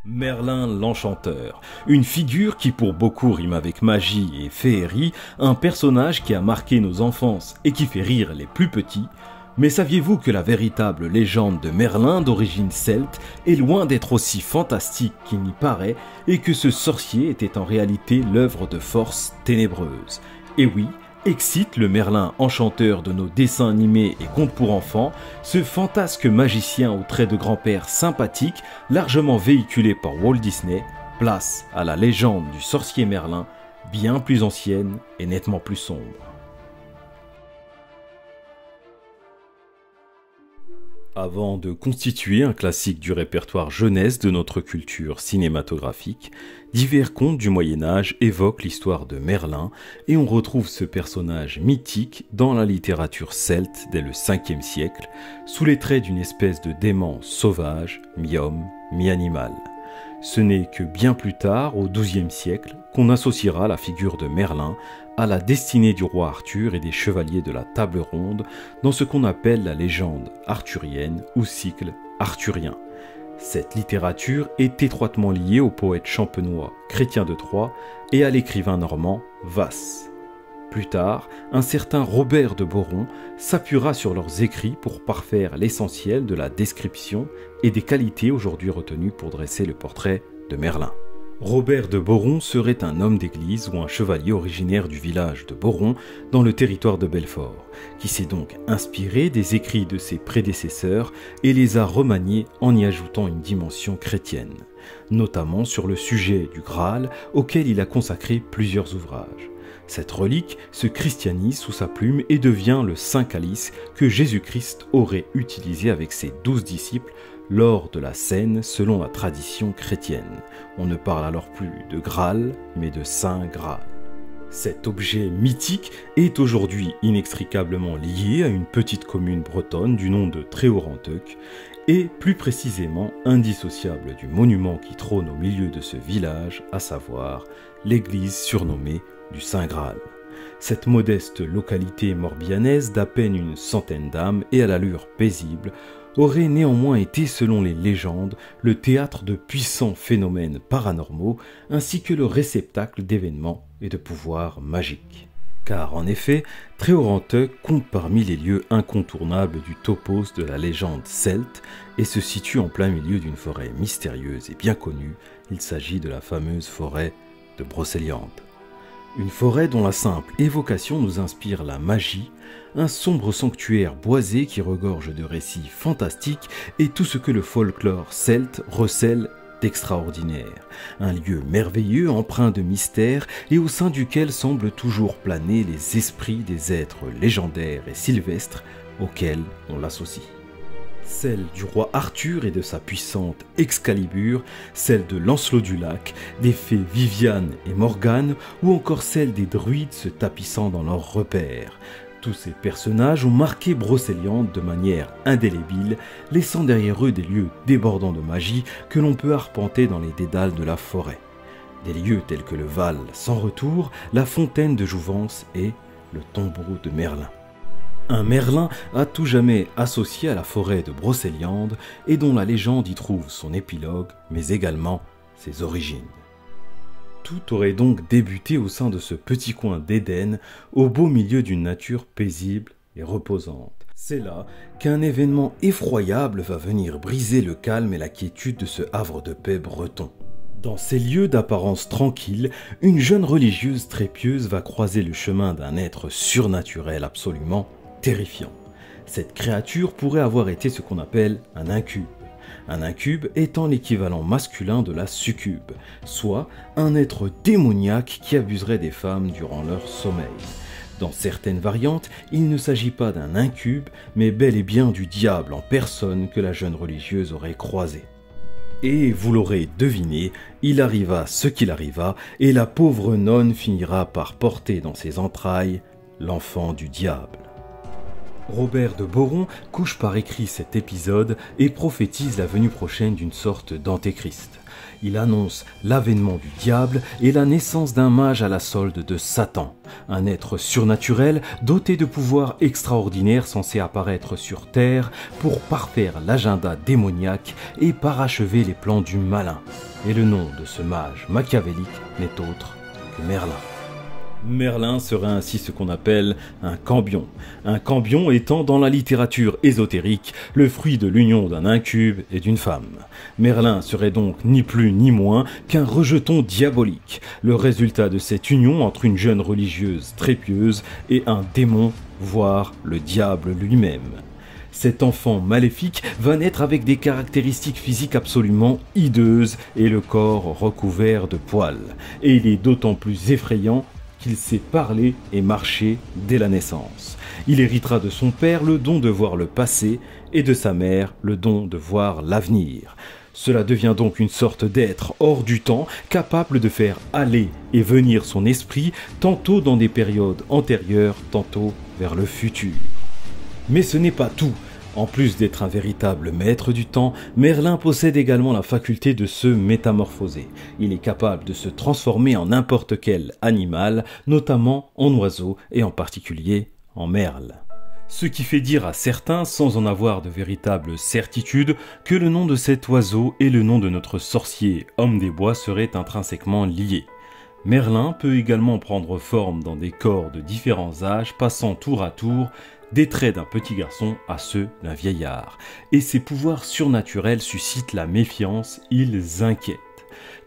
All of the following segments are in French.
Merlin l'Enchanteur, une figure qui pour beaucoup rime avec magie et féerie, un personnage qui a marqué nos enfances et qui fait rire les plus petits. Mais saviez-vous que la véritable légende de Merlin d'origine celte est loin d'être aussi fantastique qu'il n'y paraît et que ce sorcier était en réalité l'œuvre de forces ténébreuses? Et oui, excite le Merlin enchanteur de nos dessins animés et contes pour enfants, ce fantasque magicien aux traits de grand-père sympathique, largement véhiculé par Walt Disney, place à la légende du sorcier Merlin, bien plus ancienne et nettement plus sombre. Avant de constituer un classique du répertoire jeunesse de notre culture cinématographique, divers contes du Moyen-Âge évoquent l'histoire de Merlin et on retrouve ce personnage mythique dans la littérature celte dès le 5e siècle, sous les traits d'une espèce de dément sauvage, mi-homme, mi-animal. Ce n'est que bien plus tard, au XIIe siècle, qu'on associera la figure de Merlin à la destinée du roi Arthur et des chevaliers de la Table Ronde dans ce qu'on appelle la légende arthurienne ou cycle arthurien. Cette littérature est étroitement liée au poète champenois Chrétien de Troyes et à l'écrivain normand Vasse. Plus tard, un certain Robert de Boron s'appuiera sur leurs écrits pour parfaire l'essentiel de la description et des qualités aujourd'hui retenues pour dresser le portrait de Merlin. Robert de Boron serait un homme d'église ou un chevalier originaire du village de Boron dans le territoire de Belfort, qui s'est donc inspiré des écrits de ses prédécesseurs et les a remaniés en y ajoutant une dimension chrétienne, notamment sur le sujet du Graal auquel il a consacré plusieurs ouvrages. Cette relique se christianise sous sa plume et devient le Saint Calice que Jésus-Christ aurait utilisé avec ses 12 disciples lors de la scène selon la tradition chrétienne. On ne parle alors plus de Graal, mais de Saint Graal. Cet objet mythique est aujourd'hui inextricablement lié à une petite commune bretonne du nom de Tréoranteuc et plus précisément indissociable du monument qui trône au milieu de ce village, à savoir l'église surnommée du Saint Graal. Cette modeste localité morbihannaise d'à peine une centaine d'âmes et à l'allure paisible aurait néanmoins été, selon les légendes, le théâtre de puissants phénomènes paranormaux ainsi que le réceptacle d'événements et de pouvoirs magiques. Car en effet, Tréoranteuc compte parmi les lieux incontournables du topos de la légende celte et se situe en plein milieu d'une forêt mystérieuse et bien connue. Il s'agit de la fameuse forêt de Brocéliande. Une forêt dont la simple évocation nous inspire la magie, un sombre sanctuaire boisé qui regorge de récits fantastiques et tout ce que le folklore celte recèle d'extraordinaire. Un lieu merveilleux empreint de mystère et au sein duquel semblent toujours planer les esprits des êtres légendaires et sylvestres auxquels on l'associe. Celle du roi Arthur et de sa puissante Excalibur, celle de Lancelot du Lac, des fées Viviane et Morgane, ou encore celle des druides se tapissant dans leurs repères. Tous ces personnages ont marqué Brocéliande de manière indélébile, laissant derrière eux des lieux débordants de magie que l'on peut arpenter dans les dédales de la forêt. Des lieux tels que le Val sans retour, la fontaine de Jouvence et le tombeau de Merlin. Un Merlin à tout jamais associé à la forêt de Brocéliande et dont la légende y trouve son épilogue, mais également ses origines. Tout aurait donc débuté au sein de ce petit coin d'Éden, au beau milieu d'une nature paisible et reposante. C'est là qu'un événement effroyable va venir briser le calme et la quiétude de ce havre de paix breton. Dans ces lieux d'apparence tranquille, une jeune religieuse très pieuse va croiser le chemin d'un être surnaturel absolument terrifiant. Cette créature pourrait avoir été ce qu'on appelle un incube. Un incube étant l'équivalent masculin de la succube, soit un être démoniaque qui abuserait des femmes durant leur sommeil. Dans certaines variantes, il ne s'agit pas d'un incube, mais bel et bien du diable en personne que la jeune religieuse aurait croisé. Et vous l'aurez deviné, il arriva ce qu'il arriva, et la pauvre nonne finira par porter dans ses entrailles l'enfant du diable. Robert de Boron couche par écrit cet épisode et prophétise la venue prochaine d'une sorte d'antéchrist. Il annonce l'avènement du diable et la naissance d'un mage à la solde de Satan, un être surnaturel doté de pouvoirs extraordinaires censé apparaître sur Terre pour parfaire l'agenda démoniaque et parachever les plans du malin. et le nom de ce mage machiavélique n'est autre que Merlin. Merlin serait ainsi ce qu'on appelle un cambion. Un cambion étant dans la littérature ésotérique le fruit de l'union d'un incube et d'une femme. Merlin serait donc ni plus ni moins qu'un rejeton diabolique, le résultat de cette union entre une jeune religieuse très pieuse et un démon, voire le diable lui-même. Cet enfant maléfique va naître avec des caractéristiques physiques absolument hideuses et le corps recouvert de poils. Et il est d'autant plus effrayant qu'il sait parler et marcher dès la naissance. Il héritera de son père le don de voir le passé et de sa mère le don de voir l'avenir. Cela devient donc une sorte d'être hors du temps, capable de faire aller et venir son esprit, tantôt dans des périodes antérieures, tantôt vers le futur. Mais ce n'est pas tout. En plus d'être un véritable maître du temps, Merlin possède également la faculté de se métamorphoser. Il est capable de se transformer en n'importe quel animal, notamment en oiseau et en particulier en merle. Ce qui fait dire à certains, sans en avoir de véritable certitude, que le nom de cet oiseau et le nom de notre sorcier homme des bois seraient intrinsèquement liés. Merlin peut également prendre forme dans des corps de différents âges, passant tour à tour des traits d'un petit garçon à ceux d'un vieillard. Et ses pouvoirs surnaturels suscitent la méfiance, ils inquiètent.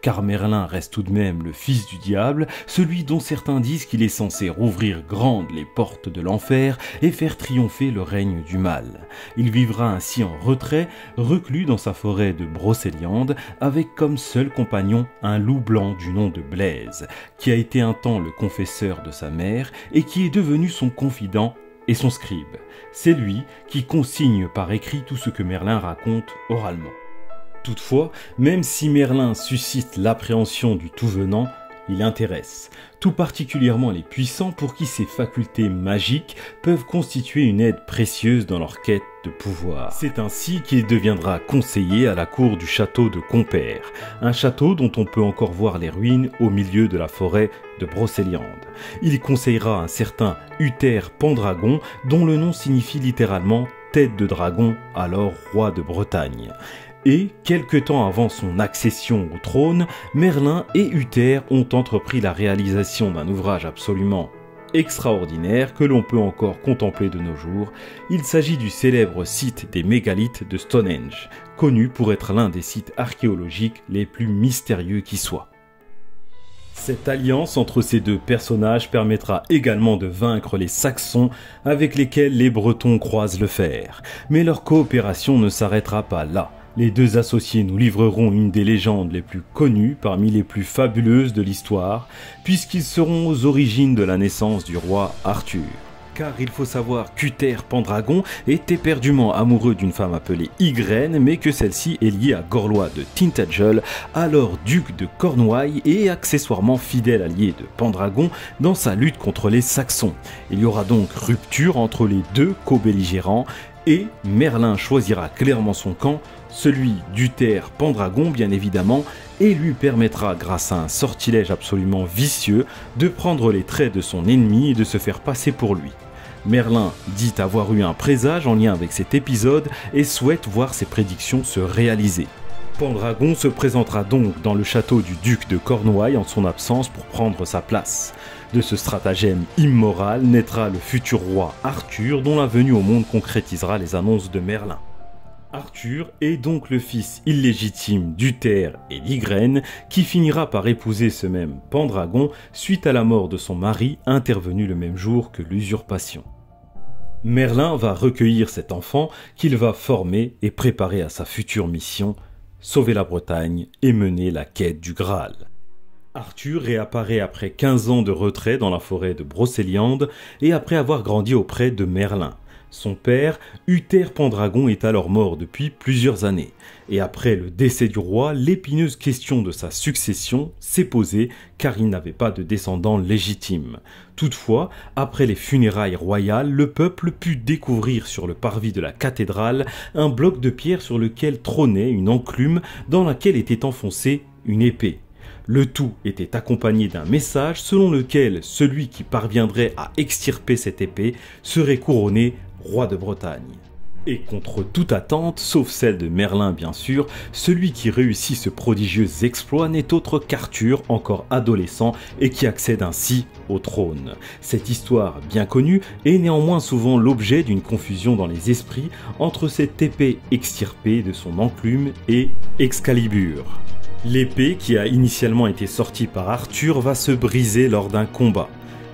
Car Merlin reste tout de même le fils du diable, celui dont certains disent qu'il est censé rouvrir grandes les portes de l'enfer et faire triompher le règne du mal. Il vivra ainsi en retrait, reclus dans sa forêt de Brocéliande, avec comme seul compagnon un loup blanc du nom de Blaise, qui a été un temps le confesseur de sa mère et qui est devenu son confident et son scribe. C'est lui qui consigne par écrit tout ce que Merlin raconte oralement. Toutefois, même si Merlin suscite l'appréhension du tout-venant, il intéresse, tout particulièrement les puissants pour qui ses facultés magiques peuvent constituer une aide précieuse dans leur quête de pouvoir. C'est ainsi qu'il deviendra conseiller à la cour du château de Compère, un château dont on peut encore voir les ruines au milieu de la forêt de Brocéliande. Il conseillera un certain Uther Pendragon, dont le nom signifie littéralement « tête de dragon », alors roi de Bretagne. Et, quelque temps avant son accession au trône, Merlin et Uther ont entrepris la réalisation d'un ouvrage absolument extraordinaire que l'on peut encore contempler de nos jours. Il s'agit du célèbre site des mégalithes de Stonehenge, connu pour être l'un des sites archéologiques les plus mystérieux qui soient. Cette alliance entre ces deux personnages permettra également de vaincre les Saxons avec lesquels les Bretons croisent le fer. Mais leur coopération ne s'arrêtera pas là. Les deux associés nous livreront une des légendes les plus connues parmi les plus fabuleuses de l'histoire, puisqu'ils seront aux origines de la naissance du roi Arthur. Car il faut savoir qu'Uther Pendragon est éperdument amoureux d'une femme appelée Ygraine, mais que celle-ci est liée à Gorlois de Tintagel, alors duc de Cornouailles et accessoirement fidèle allié de Pendragon dans sa lutte contre les Saxons. Il y aura donc rupture entre les deux co-belligérants et Merlin choisira clairement son camp, celui d'Uther Pendragon bien évidemment, et lui permettra grâce à un sortilège absolument vicieux de prendre les traits de son ennemi et de se faire passer pour lui. Merlin dit avoir eu un présage en lien avec cet épisode et souhaite voir ses prédictions se réaliser. Pendragon se présentera donc dans le château du duc de Cornouailles en son absence pour prendre sa place. De ce stratagème immoral naîtra le futur roi Arthur dont la venue au monde concrétisera les annonces de Merlin. Arthur est donc le fils illégitime d'Uther et d'Ygraine qui finira par épouser ce même Pendragon suite à la mort de son mari intervenue le même jour que l'usurpation. Merlin va recueillir cet enfant qu'il va former et préparer à sa future mission, sauver la Bretagne et mener la quête du Graal. Arthur réapparaît après 15 ans de retrait dans la forêt de Brocéliande et après avoir grandi auprès de Merlin. Son père, Uther Pendragon, est alors mort depuis plusieurs années. Et après le décès du roi, l'épineuse question de sa succession s'est posée car il n'avait pas de descendant légitime. Toutefois, après les funérailles royales, le peuple put découvrir sur le parvis de la cathédrale un bloc de pierre sur lequel trônait une enclume dans laquelle était enfoncée une épée. Le tout était accompagné d'un message selon lequel celui qui parviendrait à extirper cette épée serait couronné roi de Bretagne. Et contre toute attente, sauf celle de Merlin bien sûr, celui qui réussit ce prodigieux exploit n'est autre qu'Arthur, encore adolescent et qui accède ainsi au trône. Cette histoire bien connue est néanmoins souvent l'objet d'une confusion dans les esprits entre cette épée extirpée de son enclume et Excalibur. L'épée qui a initialement été sortie par Arthur va se briser lors d'un combat.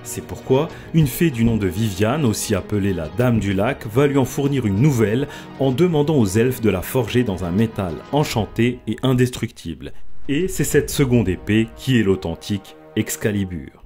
C'est pourquoi une fée du nom de Viviane, aussi appelée la Dame du Lac, va lui en fournir une nouvelle en demandant aux elfes de la forger dans un métal enchanté et indestructible. Et c'est cette seconde épée qui est l'authentique Excalibur.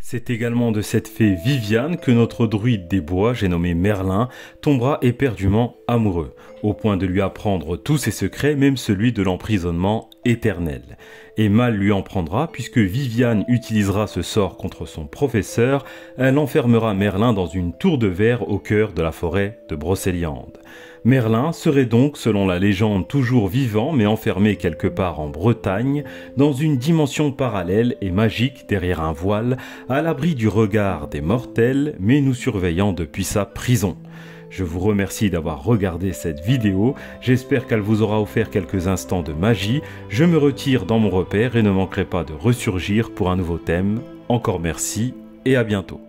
C'est également de cette fée Viviane que notre druide des bois, j'ai nommé Merlin, tombera éperdument amoureux, au point de lui apprendre tous ses secrets, même celui de l'emprisonnement éternel. Et mal lui en prendra, puisque Viviane utilisera ce sort contre son professeur, elle enfermera Merlin dans une tour de verre au cœur de la forêt de Brocéliande. Merlin serait donc, selon la légende, toujours vivant mais enfermé quelque part en Bretagne, dans une dimension parallèle et magique derrière un voile, à l'abri du regard des mortels, mais nous surveillant depuis sa prison. Je vous remercie d'avoir regardé cette vidéo, j'espère qu'elle vous aura offert quelques instants de magie. Je me retire dans mon repère et ne manquerai pas de ressurgir pour un nouveau thème. Encore merci et à bientôt.